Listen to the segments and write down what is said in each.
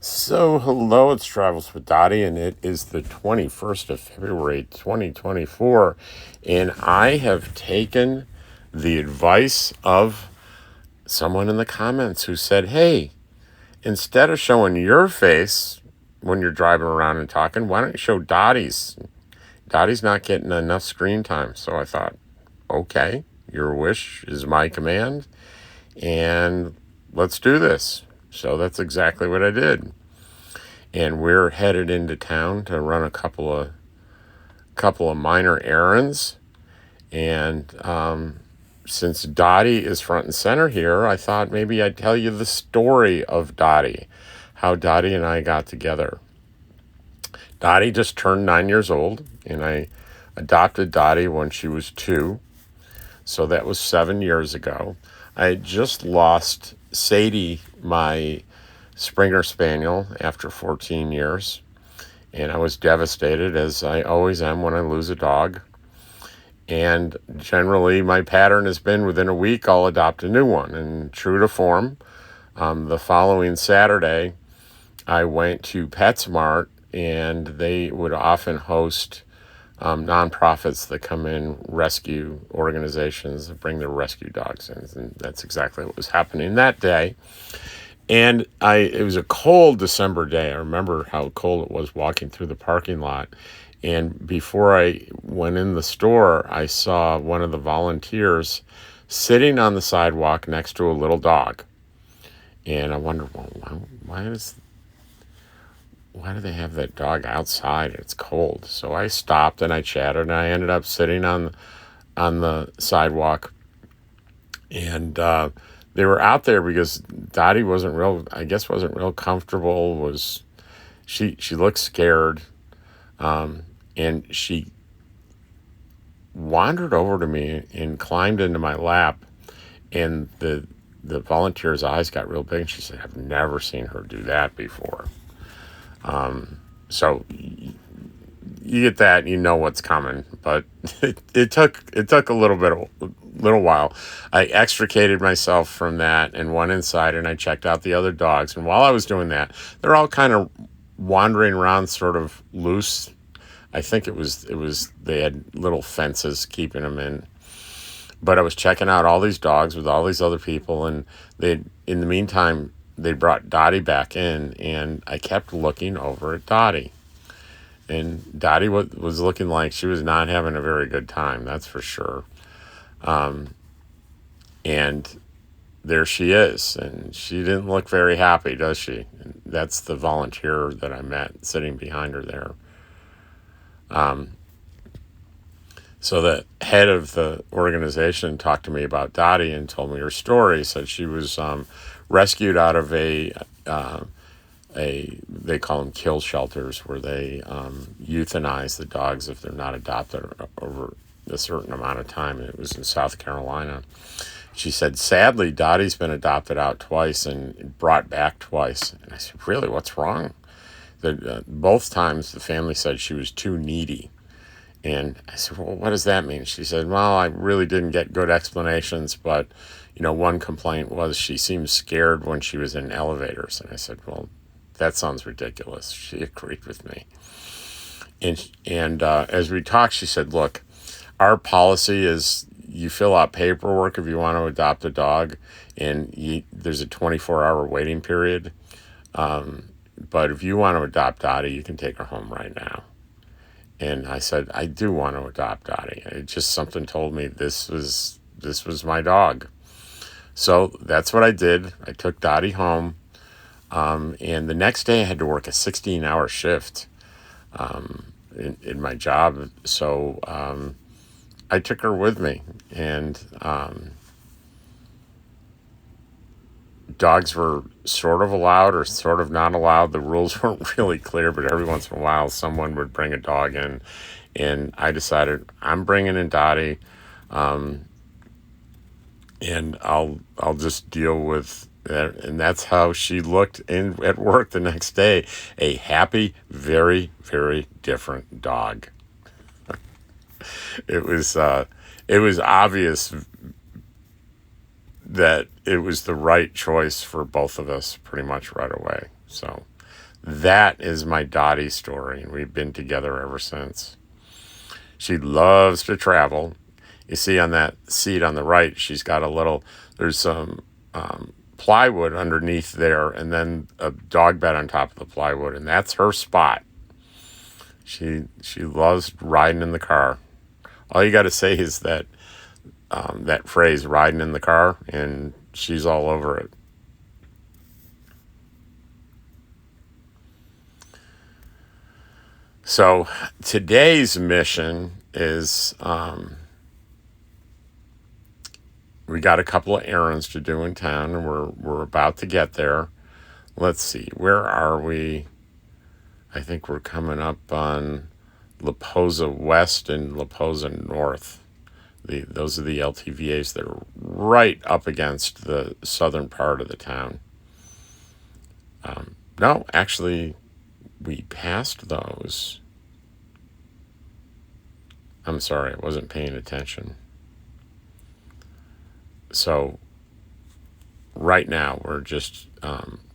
So, hello, it's Travels with Dottie, and it is the 21st of February, 2024. And I have taken the advice of someone in the comments who said, hey, instead of showing your face when you're driving around and talking, why don't you show Dottie's? Dottie's not getting enough screen time. So I thought, okay, your wish is my command, and let's do this. So that's exactly what I did. And we're headed into town to run a couple of minor errands. And since Dottie is front and center here, I thought maybe I'd tell you the story of Dottie, how Dottie and I got together. Dottie just turned 9 years old, and I adopted Dottie when she was 2. So that was 7 years ago. I had just lost Sadie, my Springer Spaniel, after 14 years. And I was devastated, as I always am when I lose a dog. And generally, my pattern has been within a week, I'll adopt a new one. And true to form, the following Saturday, I went to PetSmart, and they would often host nonprofits that come in, rescue organizations that bring their rescue dogs in. And that's exactly what was happening that day. And it was a cold December day. I remember how cold it was walking through the parking lot. And before I went in the store, I saw one of the volunteers sitting on the sidewalk next to a little dog. And I wondered, well, why do they have that dog outside? It's cold. So I stopped and I chatted, and I ended up sitting on the sidewalk. And they were out there because Dottie wasn't real comfortable. She looked scared, and she wandered over to me and climbed into my lap. And the volunteer's eyes got real big, and she said, "I've never seen her do that before." So you get that, you know what's coming. But it took a little while. I extricated myself from that and went inside, and I checked out the other dogs. And while I was doing that, they're all kind of wandering around, sort of loose. I think it was they had little fences keeping them in. But I was checking out all these dogs with all these other people, and in the meantime, they brought Dottie back in, and I kept looking over at Dottie. And Dottie was looking like she was not having a very good time, that's for sure. And there she is, and she didn't look very happy, does she? And that's the volunteer that I met sitting behind her there. So the head of the organization talked to me about Dottie and told me her story. Said she was rescued out of a they call them kill shelters, where they euthanize the dogs if they're not adopted over a certain amount of time. And it was in South Carolina. She said, sadly, Dottie's been adopted out twice and brought back twice. And I said, really, what's wrong? Both times the family said she was too needy. And I said, well, what does that mean? She said, well, I really didn't get good explanations, but, one complaint was she seemed scared when she was in elevators. And I said, well, that sounds ridiculous. She agreed with me. And as we talked, she said, look, our policy is you fill out paperwork if you want to adopt a dog, and there's a 24-hour waiting period. But if you want to adopt Dottie, you can take her home right now. And I said, I do want to adopt Dottie. It just something told me this was my dog. So that's what I did. I took Dottie home. And the next day I had to work a 16-hour shift in my job. So I took her with me. And dogs were sort of allowed or sort of not allowed. The rules weren't really clear, but every once in a while someone would bring a dog in, and I decided I'm bringing in Dottie, and I'll just deal with that. And that's how she looked in at work the next day. A happy, very, very different dog. It was obvious that it was the right choice for both of us pretty much right away. So That is my Dottie story, and we've been together ever since. She loves to travel. You see on that seat on the right, she's got there's some plywood underneath there, and then a dog bed on top of the plywood, and that's her spot. She loves riding in the car. All you got to say is that phrase, riding in the car, and she's all over it. So today's mission is we got a couple of errands to do in town, and we're about to get there. Let's see, where are we? I think we're coming up on La Posa West and La Posa North. Those are the LTVAs that are right up against the southern part of the town. No, actually, we passed those. I'm sorry, I wasn't paying attention. So right now we're just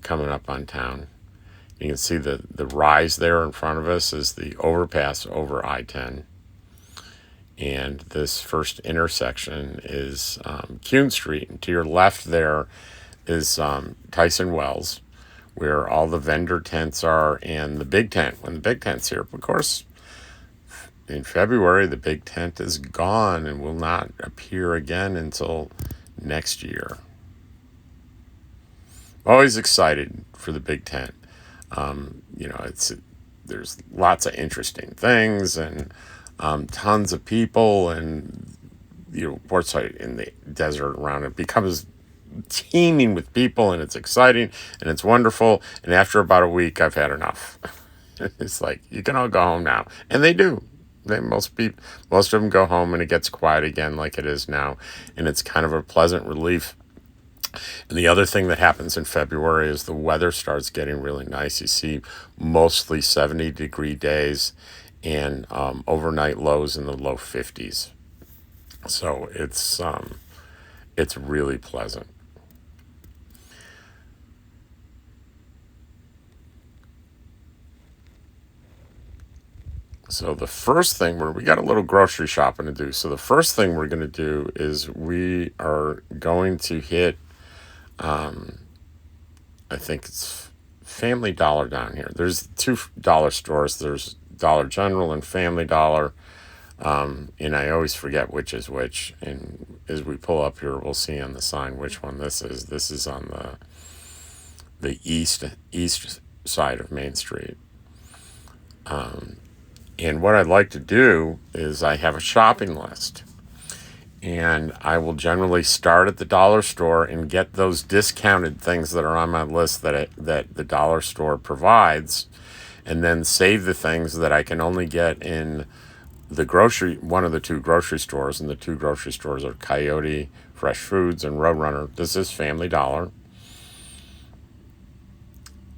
coming up on town. You can see the rise there in front of us is the overpass over I-10. And this first intersection is Kuhn Street. And to your left there is Tyson Wells, where all the vendor tents are, and the big tent. When the big tent's here, of course, in February, the big tent is gone and will not appear again until next year. Always excited for the big tent. There's lots of interesting things and tons of people, and Quartzsite in the desert around it becomes teeming with people, and it's exciting and it's wonderful. And after about a week, I've had enough. It's like, you can all go home now, and they do. Most of them go home, and it gets quiet again like it is now, and it's kind of a pleasant relief. And the other thing that happens in February is the weather starts getting really nice. You see mostly 70-degree days and overnight lows in the low 50s. So it's really pleasant. So the first thing we got a little grocery shopping to do. So the first thing we're going to do is we are going to hit, I think it's Family Dollar down here. There's two dollar stores. There's Dollar General and Family Dollar. And I always forget which is which. And as we pull up here, we'll see on the sign which one this is. This is on the east side of Main Street. And what I'd like to do is I have a shopping list. And I will generally start at the dollar store and get those discounted things that are on my list that the dollar store provides, and then save the things that I can only get in one of the two grocery stores, and the two grocery stores are Coyote, Fresh Foods, and Roadrunner. This is Family Dollar.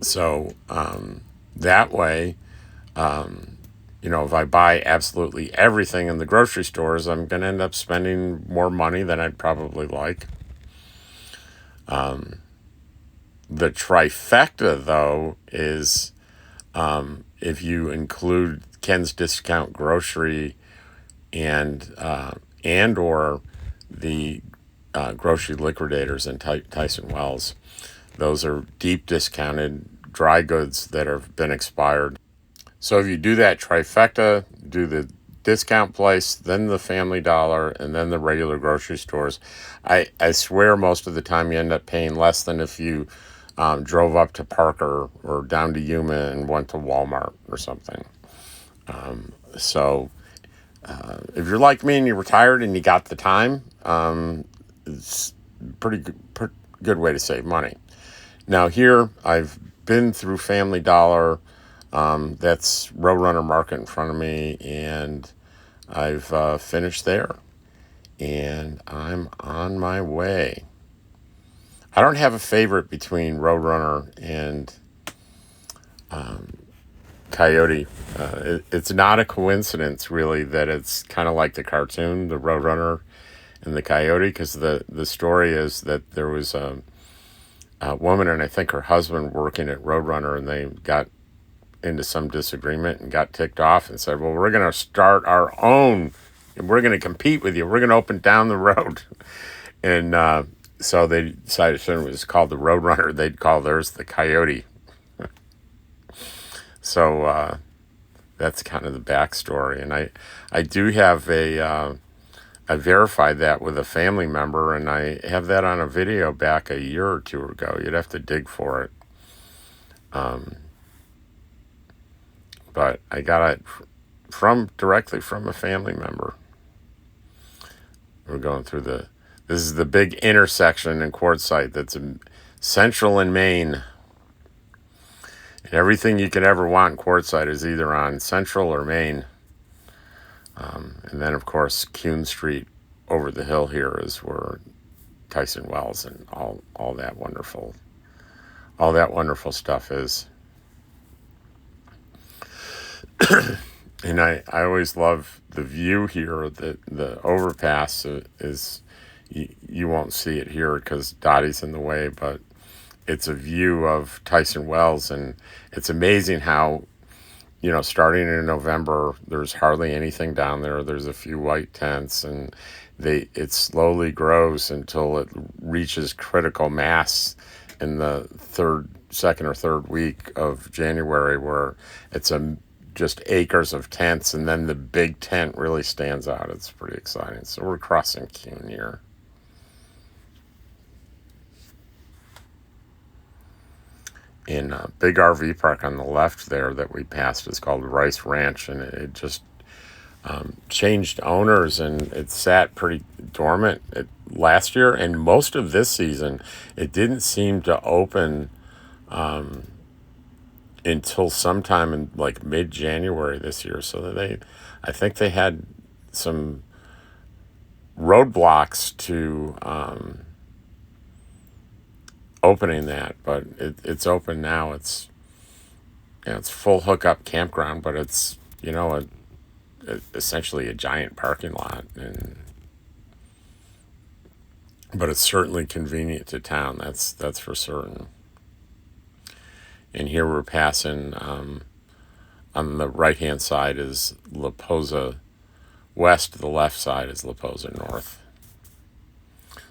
So that way, if I buy absolutely everything in the grocery stores, I'm going to end up spending more money than I'd probably like. The trifecta, though, is if you include Ken's Discount Grocery and or the grocery liquidators in Tyson Wells. Those are deep discounted dry goods that have been expired. So if you do that trifecta, do the discount place, then the Family Dollar, and then the regular grocery stores, I swear most of the time you end up paying less than if you drove up to Parker or down to Yuma and went to Walmart or something. So if you're like me and you're retired and you got the time, it's pretty good way to save money. Now here, I've been through Family Dollar. That's Roadrunner Market in front of me, and I've finished there, and I'm on my way. I don't have a favorite between Roadrunner and Coyote. It's not a coincidence, really, that it's kind of like the cartoon, the Roadrunner and the Coyote, because the story is that there was a woman and I think her husband working at Roadrunner, and they got into some disagreement and got ticked off and said, well, we're going to start our own, and we're going to compete with you. We're going to open down the road. And so they decided soon it was called the Roadrunner. They'd call theirs the Coyote. So that's kind of the backstory. And I do have I verified that with a family member, and I have that on a video back a year or two ago. You'd have to dig for it. But I got it directly from a family member. We're going through this is the big intersection in Quartzsite that's central in Maine. And everything you could ever want in Quartzsite is either on Central or Maine. And then, of course, Kuhn Street over the hill here is where Tyson Wells and all that wonderful stuff is. And I always love the view here. The overpass is, you won't see it here because Dottie's in the way, but it's a view of Tyson Wells, and it's amazing how, starting in November, there's hardly anything down there. There's a few white tents, and it slowly grows until it reaches critical mass in the second or third week of January, where it's just acres of tents, and then the big tent really stands out. It's pretty exciting. So we're crossing Kuhn here. In a big RV park on the left there that we passed is called Rice Ranch, and it just changed owners, and it sat pretty dormant last year, and most of this season it didn't seem to open until sometime in like mid-January this year. So I think they had some roadblocks to opening that, but it's open now. It's full hookup campground, but it's essentially a giant parking lot, but it's certainly convenient to town. That's for certain. And here we're passing, on the right-hand side is La Posa West, the left side is La Posa North.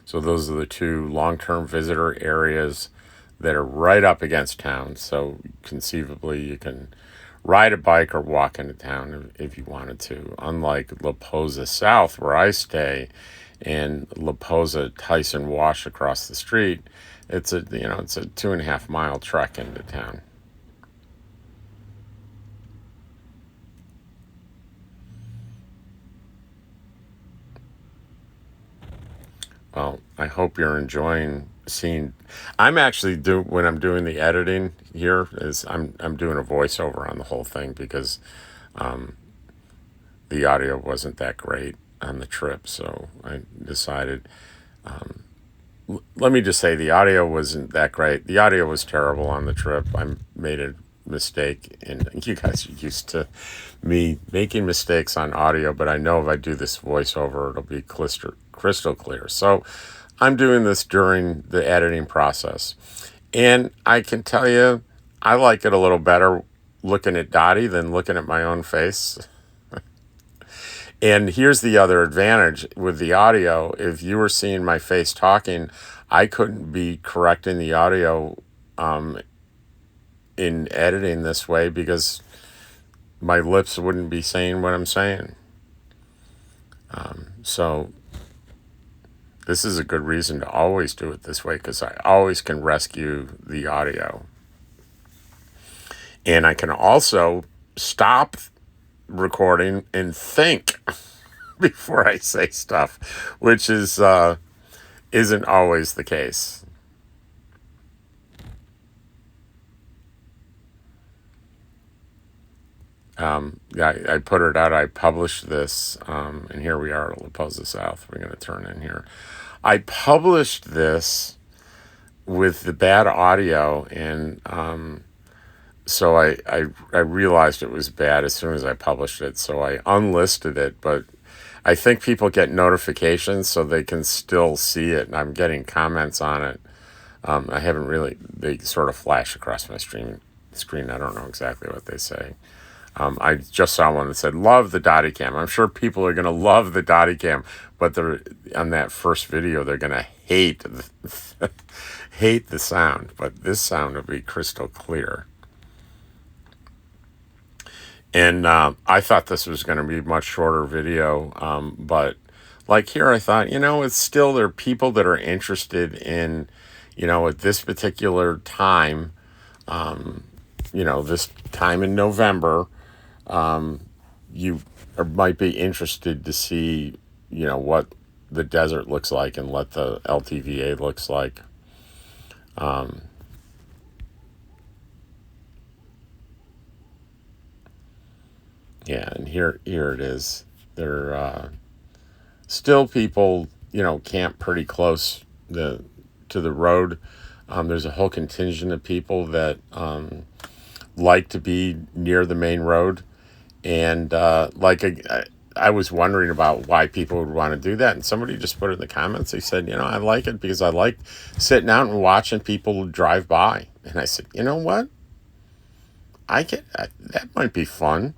So those are the two long-term visitor areas that are right up against town. So conceivably you can ride a bike or walk into town if you wanted to. Unlike La Posa South, where I stay, and La Posa Tyson Wash across the street, it's a 2.5 mile trek into town. Well, I hope you're enjoying seeing. I'm actually when I'm doing the editing here is I'm doing a voiceover on the whole thing because the audio wasn't that great on the trip, so I decided. Let me just say the audio wasn't that great. The audio was terrible on the trip. I made a mistake, and you guys are used to me making mistakes on audio, but I know if I do this voiceover, it'll be crystal clear. So I'm doing this during the editing process. And I can tell you, I like it a little better looking at Dottie than looking at my own face. And here's the other advantage with the audio. If you were seeing my face talking, I couldn't be correcting the audio in editing this way because my lips wouldn't be saying what I'm saying. So this is a good reason to always do it this way, because I always can rescue the audio. And I can also stop recording and think before I say stuff, which isn't always the case. I put it out. I published this, and here we are at La Posa South. We're going to turn in here. I published this with the bad audio, and so I realized it was bad as soon as I published it, so I unlisted it, but I think people get notifications so they can still see it, and I'm getting comments on it. I haven't really, they sort of flash across my screen. I don't know exactly what they say. I just saw one that said, love the DOTTIE CAM. I'm sure people are going to love the DOTTIE CAM, but they're on that first video, they're going to hate hate the sound, but this sound will be crystal clear. And I thought this was going to be a much shorter video, but like here, I thought, it's still, there are people that are interested in, at this particular time, this time in November, you might be interested to see, what the desert looks like and what the LTVA looks like. Yeah, and here it is. There still people, camp pretty close to the road. There's a whole contingent of people that like to be near the main road. And I was wondering about why people would want to do that. And somebody just put it in the comments. They said, I like it because I like sitting out and watching people drive by. And I said, you know what? That might be fun.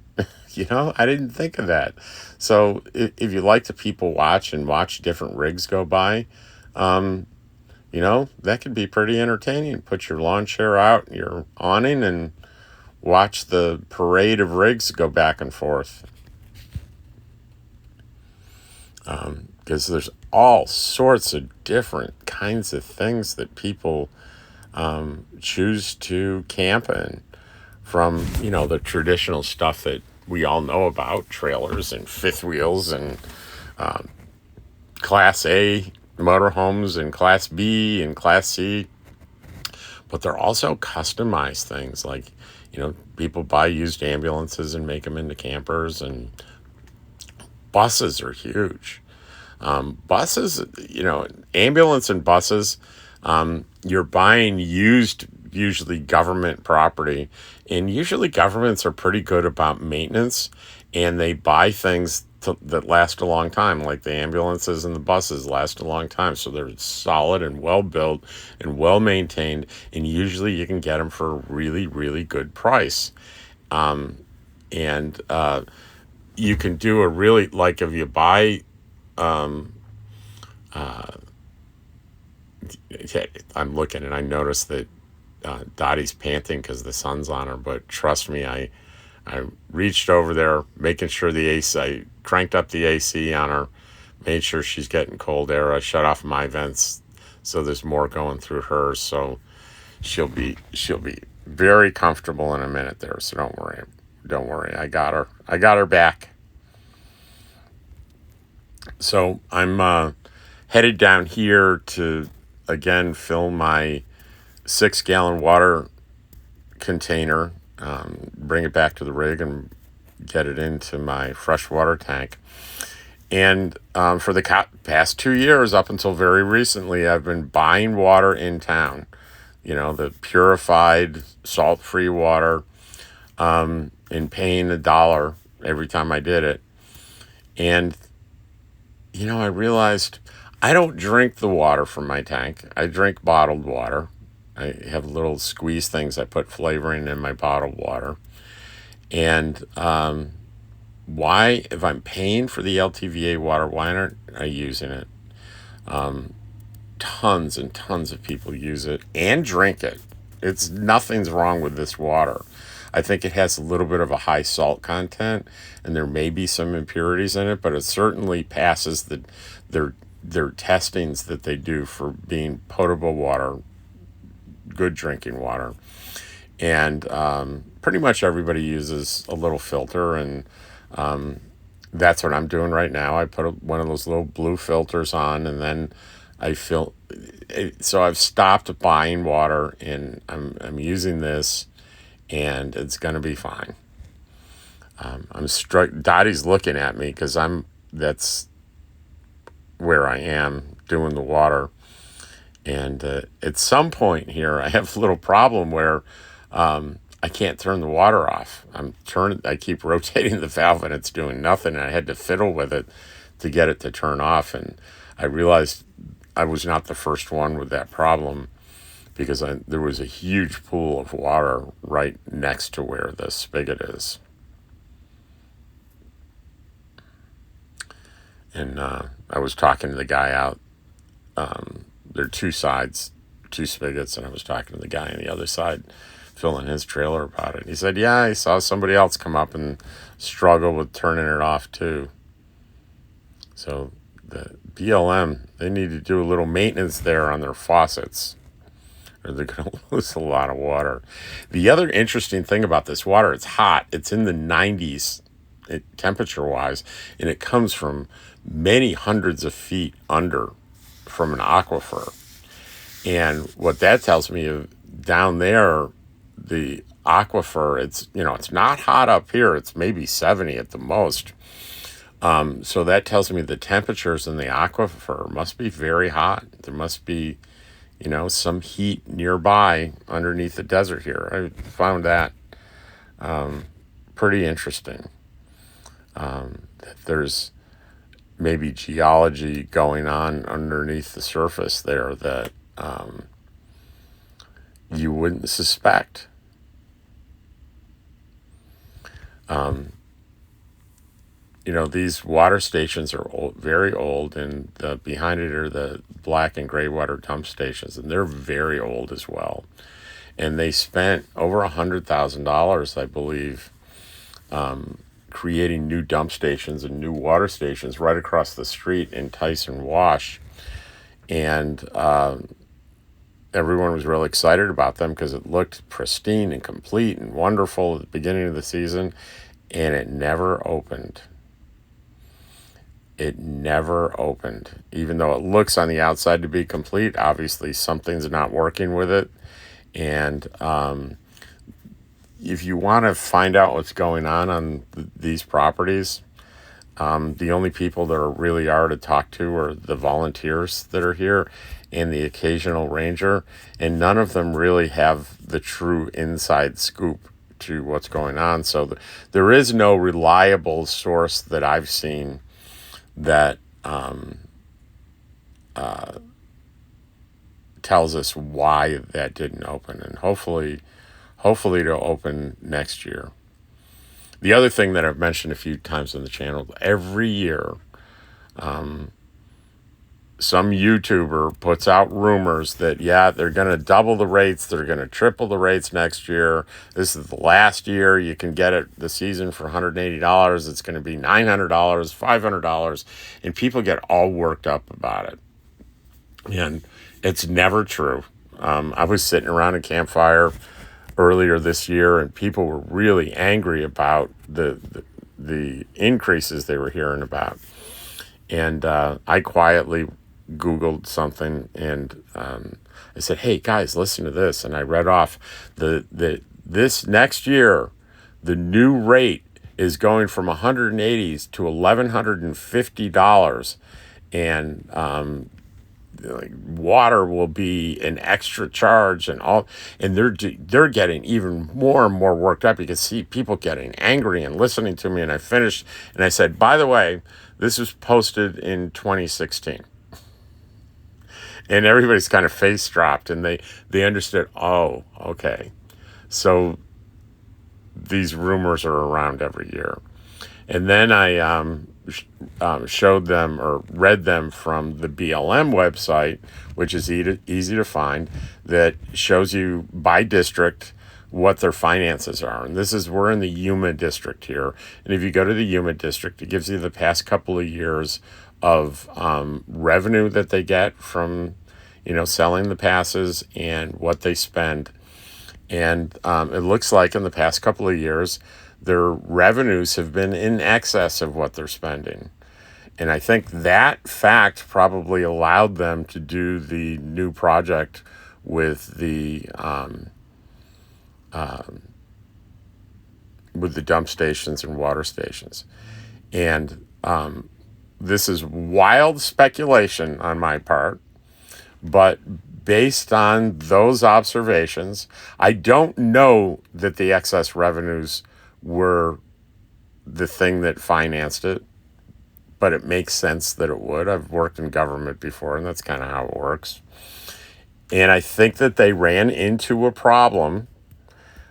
I didn't think of that. So if you like to people watch and watch different rigs go by, that could be pretty entertaining. Put your lawn chair out, your awning, and watch the parade of rigs go back and forth. Because there's all sorts of different kinds of things that people choose to camp in. From, the traditional stuff that we all know about, trailers and fifth wheels and Class A motorhomes and Class B and Class C. But they're also customized things like, people buy used ambulances and make them into campers, and buses are huge. Buses, ambulance and buses, you're buying used, usually government property, and usually governments are pretty good about maintenance, and they buy things that last a long time, like the ambulances and the buses last a long time, so they're solid and well built and well maintained, and usually you can get them for a really, really good price. And you can do a really, like if you buy I'm looking and I noticed that Dottie's panting because the sun's on her, but trust me, I reached over there, making sure the AC, I cranked up the AC on her, made sure she's getting cold air. I shut off my vents so there's more going through her, so she'll be very comfortable in a minute there. So don't worry, I got her back. So I'm headed down here to again fill my 6-gallon water container, bring it back to the rig and get it into my freshwater tank. And for the past 2 years, up until very recently, I've been buying water in town, the purified salt-free water, and paying $1 every time I did it. And I realized I don't drink the water from my tank. I drink bottled water. I have little squeeze things I put flavoring in my bottled water. And why, if I'm paying for the LTVA water, why aren't I using it? Tons and tons of people use it and drink it. Nothing's wrong with this water. I think it has a little bit of a high salt content, and there may be some impurities in it, but it certainly passes their testings that they do for being potable water, good drinking water. And pretty much everybody uses a little filter, and that's what I'm doing right now. I put one of those little blue filters on, and then I fill. So I've stopped buying water, and I'm using this, and it's gonna be fine. I'm struck. Dottie's looking at me because that's where I am doing the water. And at some point here, I have a little problem where I can't turn the water off. I keep rotating the valve and it's doing nothing. And I had to fiddle with it to get it to turn off. And I realized I was not the first one with that problem. because there was a huge pool of water right next to where the spigot is. And I was talking to the guy out. There are two sides, two spigots, and I was talking to the guy on the other side, filling his trailer about it. He said, yeah, I saw somebody else come up and struggle with turning it off too. So the BLM, they need to do a little maintenance there on their faucets, or they're going to lose a lot of water. The other interesting thing about this water, it's hot. It's in the 90s temperature-wise, and it comes from many hundreds of feet under from an aquifer. And what that tells me is down there, the aquifer, it's not hot up here. It's maybe 70 at the most. So that tells me the temperatures in the aquifer must be very hot. There must be, some heat nearby underneath the desert here. I found that pretty interesting. That there's maybe geology going on underneath the surface there that you wouldn't suspect. These water stations are old, very old, and behind it are the black and gray water dump stations, and they're very old as well. And they spent over $100,000, I believe, creating new dump stations and new water stations right across the street in Tyson Wash. And everyone was really excited about them because it looked pristine and complete and wonderful at the beginning of the season, and it never opened. It never opened. Even though it looks on the outside to be complete, obviously something's not working with it. And if you want to find out what's going on these properties, the only people that really are to talk to are the volunteers that are here and the occasional ranger, and none of them really have the true inside scoop to what's going on. So there is no reliable source that I've seen that tells us why that didn't open, and hopefully it'll open next year. The other thing that I've mentioned a few times on the channel, every year, some YouTuber puts out rumors that, they're going to double the rates, they're going to triple the rates next year. This is the last year you can get it the season for $180. It's going to be $900, $500, and people get all worked up about it. And it's never true. I was sitting around a campfire earlier this year, and people were really angry about the increases they were hearing about. And I quietly Googled something, and I said, hey guys, listen to this. And I read off this next year, the new rate is going from $180 to $1,150, and water will be an extra charge, and they're getting even more and more worked up. You can see people getting angry and listening to me. And I finished, and I said, by the way, this was posted in 2016. And everybody's kind of face dropped, and they understood, oh, okay. So these rumors are around every year. And then I showed them or read them from the BLM website, which is easy to find, that shows you by district what their finances are. And we're in the Yuma District here. And if you go to the Yuma District, it gives you the past couple of years of revenue that they get from, selling the passes and what they spend. And it looks like in the past couple of years, their revenues have been in excess of what they're spending. And I think that fact probably allowed them to do the new project with the dump stations and water stations. And this is wild speculation on my part, but based on those observations, I don't know that the excess revenues were the thing that financed it, but it makes sense that it would. I've worked in government before, and that's kind of how it works. And I think that they ran into a problem.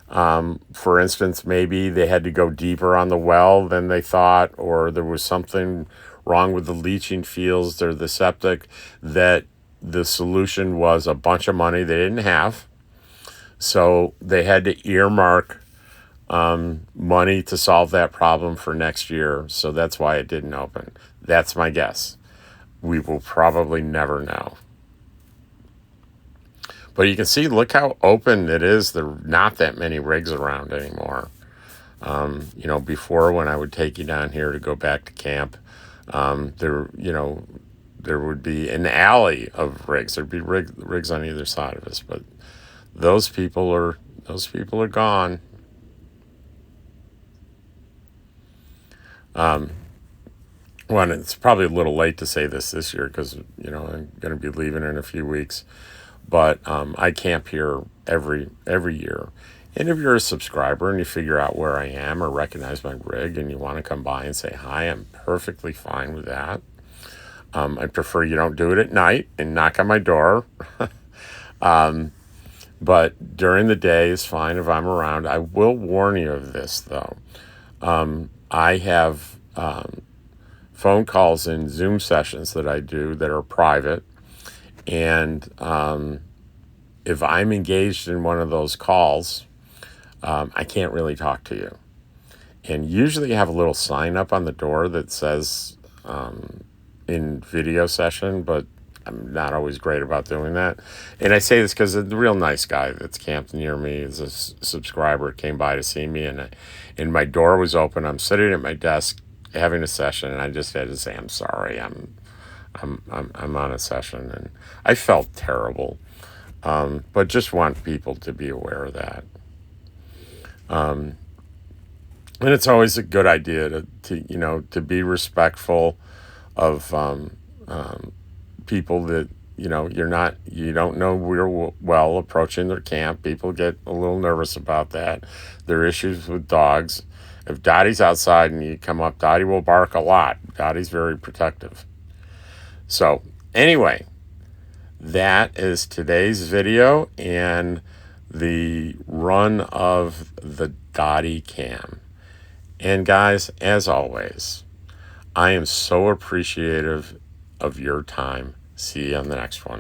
For instance, maybe they had to go deeper on the well than they thought, or there was something wrong with the leaching fields or the septic, that the solution was a bunch of money they didn't have. So they had to earmark money to solve that problem for next year. So that's why it didn't open. That's my guess. We will probably never know. But you can see, look how open it is. There are not that many rigs around anymore. Before, when I would take you down here to go back to camp, there would be an alley of rigs. There'd be rigs on either side of us, but those people are gone. Well, it's probably a little late to say this year because I'm going to be leaving in a few weeks. But I camp here every year. And if you're a subscriber and you figure out where I am or recognize my rig and you want to come by and say hi, I'm perfectly fine with that. I prefer you don't do it at night and knock on my door. But during the day is fine if I'm around. I will warn you of this, though. I have phone calls and Zoom sessions that I do that are private. And if I'm engaged in one of those calls, I can't really talk to you. And usually you have a little sign up on the door that says in video session, but I'm not always great about doing that. And I say this because a real nice guy that's camped near me is a subscriber, came by to see me, and my door was open. I'm sitting at my desk having a session, and I just had to say, I'm sorry, I'm on a session, and I felt terrible. But just want people to be aware of that. And it's always a good idea to be respectful of people that you don't know real well approaching their camp. People get a little nervous about that. There are issues with dogs. If Dottie's outside and you come up, Dottie will bark a lot. Dottie's very protective. So anyway, that is today's video and the run of the DOTTIE CAM. And guys, as always, I am so appreciative of your time. See you on the next one.